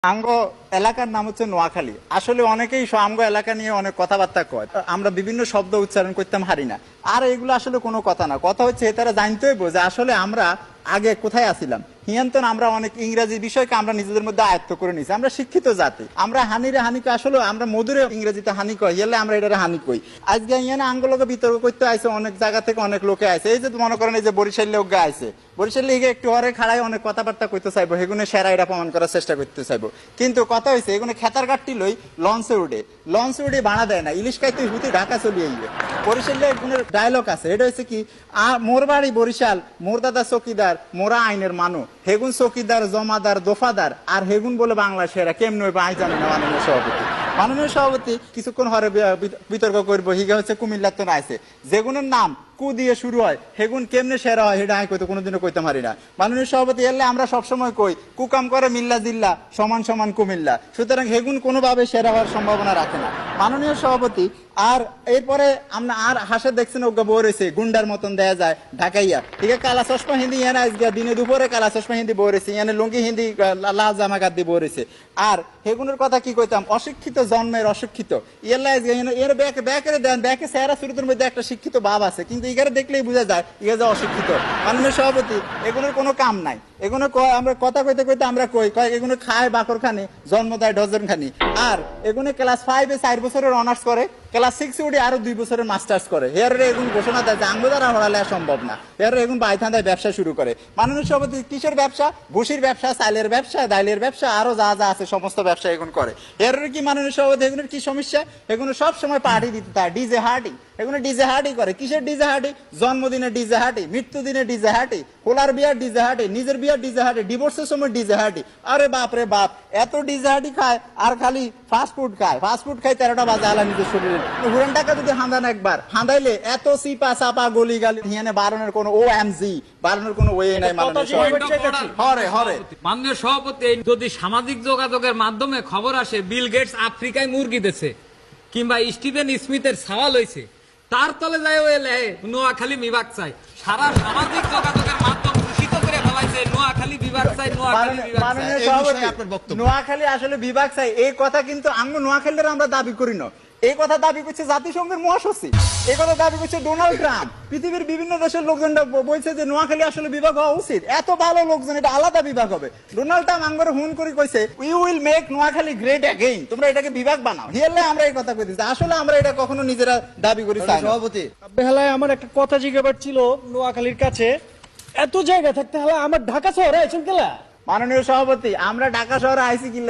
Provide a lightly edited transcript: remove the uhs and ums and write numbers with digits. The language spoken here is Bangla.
আমগো এলাকার নাম হচ্ছে নোয়াখালী। আসলে অনেকেই আমগো এলাকা নিয়ে অনেক কথাবার্তা কয়, আমরা বিভিন্ন শব্দ উচ্চারণ করতাম হারি না। আর এগুলো আসলে কোনো কথা না, কথা হচ্ছে তারা জানতে হইব যে আসলে আমরা আগে কোথায় আসিলাম। হিয়ান্তন আমরা অনেক ইংরেজি বিষয়কে আমরা নিজেদের মধ্যে আয়ত্ত করে নিছি। আমরা শিক্ষিত জাতি, আমরা হানিরে হানিকে আসলে আমরা মধুরে ইংরেজিতে হানি কই, এলে আমরা এটারে হানি কই। আজকে ইয়ানে আঙ্গলকে বিতর্ক করতে আইছে, অনেক জায়গা থেকে অনেক লোকে আইছে। এই যে মনে করেন এই যে বরিশাল লোক আইছে, বরিশাল লিগে একটু হরে খাড়ায় অনেক কথাবার্তা কইতে চাইবো, সেগুলো সেরা এটা প্রমাণ করার চেষ্টা করতে চাইবো। কিন্তু কথা হয়েছে এগুলো খেতার কাটটি লই লঞ্চে উঠে ভাড়া দেয় না, ইলিশ খাইতে হুতি ঢাকা চলিয়ে আইবে। বরিশালে একজনের ডায়লগ আছে, এটা হচ্ছে কি, মোর বাড়ি বরিশাল, মোর দাদা চকিদার, মোরা আইনের মানু, হেগুন চকিদার জমাদার দোফাদার, আর হেগুন বলে বাংলাদেশেরা কেমন হইবে আই জানে না। মাননীয় সভাপতি কিছুক্ষণ হরে বিতর্ক করবো, হিগে হচ্ছে কুমিল্লার তো নাইছে, যেগুনের নাম কু দিয়ে শুরু হয় হেগুন কেমনে সেরা হয় সেটা আমি কইতে কোনোদিনও কইতে পারি না। মাননীয় সভাপতি এলে আমরা সবসময় কই কুকাম করে মিল্লা জিল্লা সমান সমান কুমিল্লা, সুতরাং হেগুন কোনোভাবে সেরা হওয়ার সম্ভাবনা রাখে না মাননীয় সভাপতি। আর এরপরে আমরা আর হাসে দেখছেন ওকে বই রয়েছে গুন্ডার মতন দেয়া যায় ঢাকাইয়া, ঠিক আছে, কালা চশমা হিন্দি ইয়ানা দিনে দুপুরে কালা চশমা হিন্দি বই রয়েছে, ইয়ানে লুঙ্গি হিন্দি লাল জামা গাদ্দি বই রয়েছে। আর হেগুনের কথা কি কইতাম, অশিক্ষিত জন্মের অশিক্ষিত, এর ব্যাকে দেন ব্যাকে সেরা শুরুতের মধ্যে একটা শিক্ষিত ভাব আছে, কিন্তু ইগারে দেখলেই বোঝা যায় ইগা যে অশিক্ষিত। মাননীয় সভাপতি এগুলোর কোনো কাম নাই, এগুলো আমরা কথা কইতে কইতে আমরা কই এগুলো খায় বাকর খানি, জন্ম দেয় ডজন খানি। আর এগুলো ক্লাস 5-এ 4 বছরের অনার্স করে, ক্লাস 6-এ উঠে আরো 2 বছরের মাস্টার্স করে। হেয়ারে এগুলো ঘোষণা দেয় যে আঙ্গ দ্বারা হরালে সম্ভব না, হেয়ারে এগুলো বাইথান্দায় ব্যবসা শুরু করে। মাননীয় সভাপতি কিসের ব্যবসা? ভুসির ব্যবসা, চালের ব্যবসা, ডাইলের ব্যবসা, আরো যা যা আছে সমস্ত ব্যবসা এগুলো করে। হেয়ারে কি মাননীয় সভাপতি এগুলোর কি সমস্যা? এগুলো সব সময় পার্টি দিতে থাকে, ডিজে হার্টি, এগুলো ডিজে হার্টি করে। কিসের ডিজে হার্টি? জন্মদিনে ডিজে হার্টি, মৃত্যুদিনে ডিজে হার্টি, হোলার বিয়ার ডিজে হার্টি, নিজের বিয়ার ডিজে হার্টি, ডিভোর্সের সময় ডিজে হার্টি। আরে বাপ রে বাপ, এত ডিজে হার্টি খায় আর খালি ফাস্ট ফুড খায়, ফাস্ট ফুড খায় 13টা বাজে আলা নিজের শরীরে। হুরান টাকা যদি হাঁদান একবার হাঁদাইলে এত সিপা চাপা গলি গালি হিয়ানে বারণের কোনো OMG বারণের কোনো ওয়ে নাই। মাননীয় সভাপতি, যদি সামাজিক যোগাযোগের মাধ্যমে খবর আসে বিল গেটস আফ্রিকায় মুরগি দিছে কিংবা স্টিভেন স্মিথের সওয়াল হয়েছে, তার তলে যায় ওই নোয়াখালী বিভাগ চাই, সারা সামাজিক যোগাযোগের মাধ্যম দূষিত করে ফেলাইছে নোয়াখালী বিভাগ চাই, নোয়াখালী আসলে বিভাগ চাই এই কথা কিন্তু আমরা নোয়াখালীর আমরা দাবি করি না। এই কথা দাবি করছে জাতিসংঘের মহাসচিব, এই কথা দাবি করছে ডোনাল্ড ট্রাম্প, পৃথিবীর বিভিন্ন দেশের লোকজনরা বলছে যে নোয়াখালী আসলে বিভাগ হওয়া উচিত। এত ভালো লোকজন, এটা আলাদা বিভাগ হবে। ডোনাল্ড ট্রাম্প আঙ্গরে হুন করে কইছে we will make Noakhali great again, তোমরা এটাকে বিভাগ বানাও। হিয়ালে আমরা এই কথা কইতেছি, আসলে আমরা এটা কখনো নিজেরা দাবি করি চাই না। সভাপতি বেহালায় আমার একটা কথা জিজ্ঞাসা ছিল, নোয়াখালীর কাছে এত জায়গা থাকতে হলে আমার ঢাকা শহরে আইছেন কেলা? মাননীয় সভাপতি আমরা ঢাকা শহরে আইসি কিল্লা